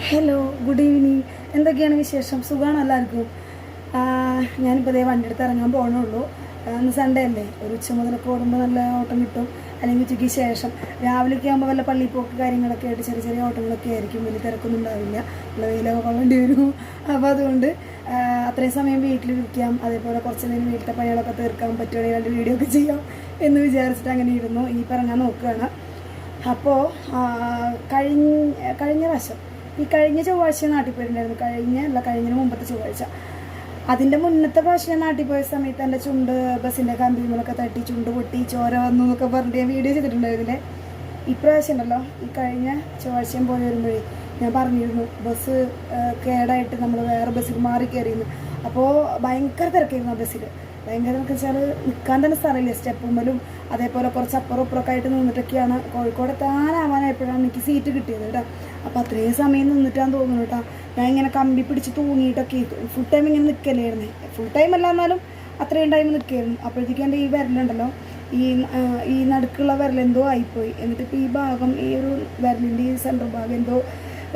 Hello, good evening. എന്തൊക്കെയാണ് വിശേഷം? സുഖമാണ് എല്ലാവർക്കും. ഞാനിപ്പോൾ ഇതേ വണ്ടി എടുത്ത് ഇറങ്ങാൻ പോകണുള്ളൂ. ഇന്ന് സൺഡേ അല്ലേ, ഒരു ഉച്ച മുതലൊക്കെ ഓടുമ്പോൾ നല്ല ഓട്ടം കിട്ടും. അല്ലെങ്കിൽ ഉച്ചയ്ക്ക് ശേഷം രാവിലെയൊക്കെ ആകുമ്പോൾ വല്ല പള്ളിപ്പോക്ക് കാര്യങ്ങളൊക്കെ ആയിട്ട് ചെറിയ ചെറിയ ഓട്ടങ്ങളൊക്കെ ആയിരിക്കും. വലിയ തിരക്കൊന്നും ഉണ്ടാവില്ല, നല്ല വെയിലൊക്കെ കൊള്ളേണ്ടി വരും. അപ്പോൾ അതുകൊണ്ട് അത്രയും സമയം വീട്ടിലിരിക്കാം, അതേപോലെ കുറച്ച് നേരം വീട്ടിലത്തെ പണികളൊക്കെ തീർക്കാൻ പറ്റുകയാണെങ്കിൽ രണ്ട് വീഡിയോ ഒക്കെ ചെയ്യാം എന്ന് വിചാരിച്ചിട്ട് അങ്ങനെ ഇരുന്നു. ഇനിയിപ്പോൾ ഇറങ്ങാൻ നോക്കുകയാണ്. അപ്പോൾ കഴിഞ്ഞ പ്രാവശ്യം കഴിഞ്ഞ ചൊവ്വാഴ്ച നാട്ടിൽ പോയിട്ടുണ്ടായിരുന്നു. കഴിഞ്ഞതിന് മുമ്പത്തെ ചൊവ്വാഴ്ച. അതിൻ്റെ മുന്നത്തെ പ്രാവശ്യം ഞാൻ നാട്ടിൽ പോയ സമയത്ത് എൻ്റെ ചുണ്ട് ബസ്സിൻ്റെ കമ്പികളൊക്കെ തട്ടി ചുണ്ട് പൊട്ടി ചോര വന്നു എന്നൊക്കെ പറഞ്ഞിട്ട് ഞാൻ വീഡിയോ ചെയ്തിട്ടുണ്ടായിരുന്നില്ലേ. ഇപ്രാവശ്യം ഉണ്ടല്ലോ, ഈ കഴിഞ്ഞ ചൊവ്വാഴ്ചയും പോയി വരുമ്പോഴേ ഞാൻ പറഞ്ഞിരുന്നു ബസ് കേടായിട്ട് നമ്മൾ വേറെ ബസ്സിൽ മാറി കയറിയിരുന്നു. അപ്പോൾ ഭയങ്കര തിരക്കായിരുന്നു ആ ബസ്സിൽ. ഭയങ്കര എന്നൊക്കെ വെച്ചാൽ നിൽക്കാൻ തന്നെ സ്ഥലമില്ല. സ്റ്റെപ്പുമ്മലും അതേപോലെ കുറച്ച് അപ്പുറം ഇപ്പുറമൊക്കെ ആയിട്ട് നിന്നിട്ടൊക്കെയാണ് കോഴിക്കോട് എത്താനാവാനായപ്പോഴാണ് എനിക്ക് സീറ്റ് കിട്ടിയത് കേട്ടോ. അപ്പോൾ അത്രയും സമയം നിന്നിട്ടാന്ന് തോന്നുന്നു കേട്ടോ. ഞാൻ ഇങ്ങനെ കമ്പി പിടിച്ച് തൂങ്ങിയിട്ടൊക്കെ ഫുൾ ടൈം ഇങ്ങനെ നിൽക്കലായിരുന്നേ. ഫുൾ ടൈം അല്ല, എന്നാലും അത്രയും ടൈം നിൽക്കുകയായിരുന്നു. അപ്പോഴത്തേക്കും എൻ്റെ ഈ വിരലുണ്ടല്ലോ, ഈ നടുക്കുള്ള വിരലെന്തോ ആയിപ്പോയി. എന്നിട്ട് ഇപ്പോൾ ഈ ഭാഗം, ഈ ഒരു വിരലിൻ്റെ ഈ സെൻറ്റർ ഭാഗം എന്തോ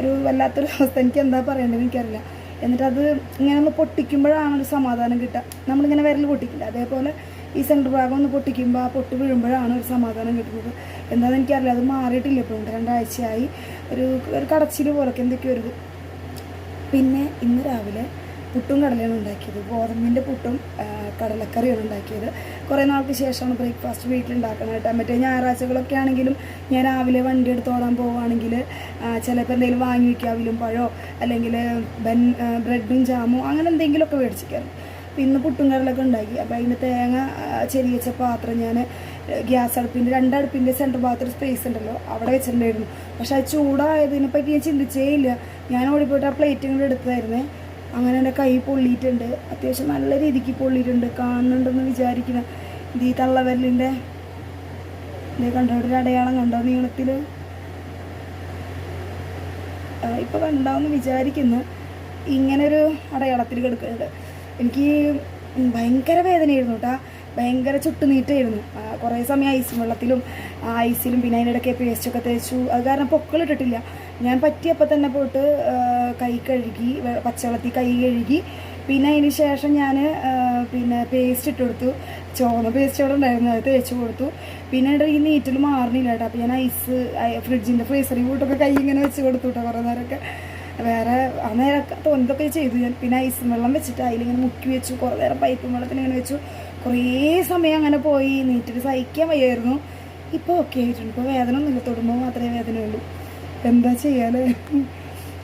ഒരു വല്ലാത്തൊരു അവസ്ഥ. എനിക്ക് എന്താ പറയേണ്ടത് എനിക്കറിയില്ല. എന്നിട്ട് അത് ഇങ്ങനെ ഒന്ന് പൊട്ടിക്കുമ്പോഴാണ് ഒരു സമാധാനം കിട്ടുക. നമ്മളിങ്ങനെ വിരൽ പൊട്ടിക്കില്ല, അതേപോലെ ഈ സെൻറ്റർ ഭാഗം ഒന്ന് പൊട്ടിക്കുമ്പോൾ ആ പൊട്ടി വീഴുമ്പോഴാണ് ഒരു സമാധാനം കിട്ടുന്നത്. എന്താണെന്ന് എനിക്കറിയില്ല, അത് മാറിയിട്ടില്ല. ഇപ്പോൾ 2 ആഴ്ചയായി ഒരു കടച്ചിൽ പോലൊക്കെ എന്തൊക്കെയോ ഒരു. പിന്നെ ഇന്ന് രാവിലെ പുട്ടും കടലയാണ് ഉണ്ടാക്കിയത്. ഗോതമ്പിൻ്റെ പുട്ടും കടലക്കറിയാണ് ഉണ്ടാക്കിയത്. കുറേ നാൾക്ക് ശേഷമാണ് ബ്രേക്ക്ഫാസ്റ്റ് വീട്ടിലുണ്ടാക്കണമായിട്ട്. മറ്റേ ഞായറാഴ്ചകളൊക്കെ ആണെങ്കിലും ഞാൻ രാവിലെ വണ്ടി എടുത്ത് ഓടാൻ പോവുകയാണെങ്കിൽ ചിലപ്പോൾ എന്തെങ്കിലും വാങ്ങി വയ്ക്കാവിലും പഴമോ അല്ലെങ്കിൽ ബ്രെഡും ജാമോ അങ്ങനെ എന്തെങ്കിലുമൊക്കെ മേടിച്ചിരിക്കാറ്. അപ്പോൾ ഇന്ന് പുട്ടും കടലൊക്കെ ഉണ്ടാക്കി. അപ്പോൾ അതിൻ്റെ തേങ്ങ ചെറിയ വെച്ച പാത്രം ഞാൻ ഗ്യാസ് അടുപ്പിൻ്റെ 2 അടുപ്പിൻ്റെ സെൻറ്റർ ഭാഗത്തൊരു സ്പേസ് ഉണ്ടല്ലോ, അവിടെ വെച്ചിട്ടുണ്ടായിരുന്നു. പക്ഷെ അത് ചൂടായതിനെ പറ്റി ഞാൻ ചിന്തിച്ചേ ഇല്ല. ഞാൻ ഓടിപ്പോയിട്ട് ആ പ്ലേറ്റും കൂടെ എടുത്തതായിരുന്നേ. അങ്ങനെ എൻ്റെ കൈ പൊള്ളിയിട്ടുണ്ട്, അത്യാവശ്യം നല്ല രീതിക്ക് പൊള്ളിയിട്ടുണ്ട്. കാണുന്നുണ്ടെന്ന് വിചാരിക്കണം. ഇത് ഈ തള്ളവരലിൻ്റെ കണ്ടോ, ഒരു അടയാളം കണ്ടോ നീളത്തിൽ? ഇപ്പോൾ കണ്ടാവെന്ന് വിചാരിക്കുന്നു. ഇങ്ങനൊരു അടയാളത്തിൽ കിടക്കുന്നുണ്ട്. എനിക്ക് ഭയങ്കര വേദനയായിരുന്നു കേട്ടോ, ഭയങ്കര ചുട്ടുനീട്ടായിരുന്നു. കുറേ സമയം വെള്ളത്തിലും ഐസിലും പിന്നെ അതിനിടയ്ക്ക് പേസ്റ്റൊക്കെ തേച്ചു. അത് കാരണം പൊക്കളിട്ടിട്ടില്ല. ഞാൻ പറ്റിയപ്പോൾ തന്നെ പോയിട്ട് കൈ കഴുകി, പച്ചവെള്ളത്തിൽ കൈ കഴുകി. പിന്നെ അതിന് ശേഷം ഞാൻ പിന്നെ പേസ്റ്റ് ഇട്ട് കൊടുത്തു. ചുവന്ന പേസ്റ്റ് അവിടെ ഉണ്ടായിരുന്നു, അത് തേച്ച് കൊടുത്തു. പിന്നെ ഈ നീറ്റിൽ മാറണില്ല കേട്ടോ. അപ്പോൾ ഞാൻ ഫ്രിഡ്ജിൻ്റെ ഫ്രീസറിൽ പോയിട്ടൊക്കെ കൈ ഇങ്ങനെ വെച്ച് കൊടുത്തു കേട്ടോ കുറേ നേരമൊക്കെ. വേറെ അന്നേരമൊക്കെ തോന്നിയതൊക്കെ ചെയ്തു ഞാൻ. പിന്നെ ഐസ് വെള്ളം വെച്ചിട്ട് അതിലിങ്ങനെ മുക്കി വെച്ചു. കുറേ നേരം പൈപ്പും വെള്ളത്തിൽ ഇങ്ങനെ വെച്ചു. കുറേ സമയം അങ്ങനെ പോയി. നീറ്റിൽ സഹിക്കാൻ വയ്യായിരുന്നു. ഇപ്പോൾ ഓക്കെ ആയിട്ടുണ്ട്. ഇപ്പോൾ വേദന ഒന്നുമില്ല, തൊടുമ്പോൾ മാത്രമേ വേദനയുള്ളൂ. എന്താ ചെയ്യാല്.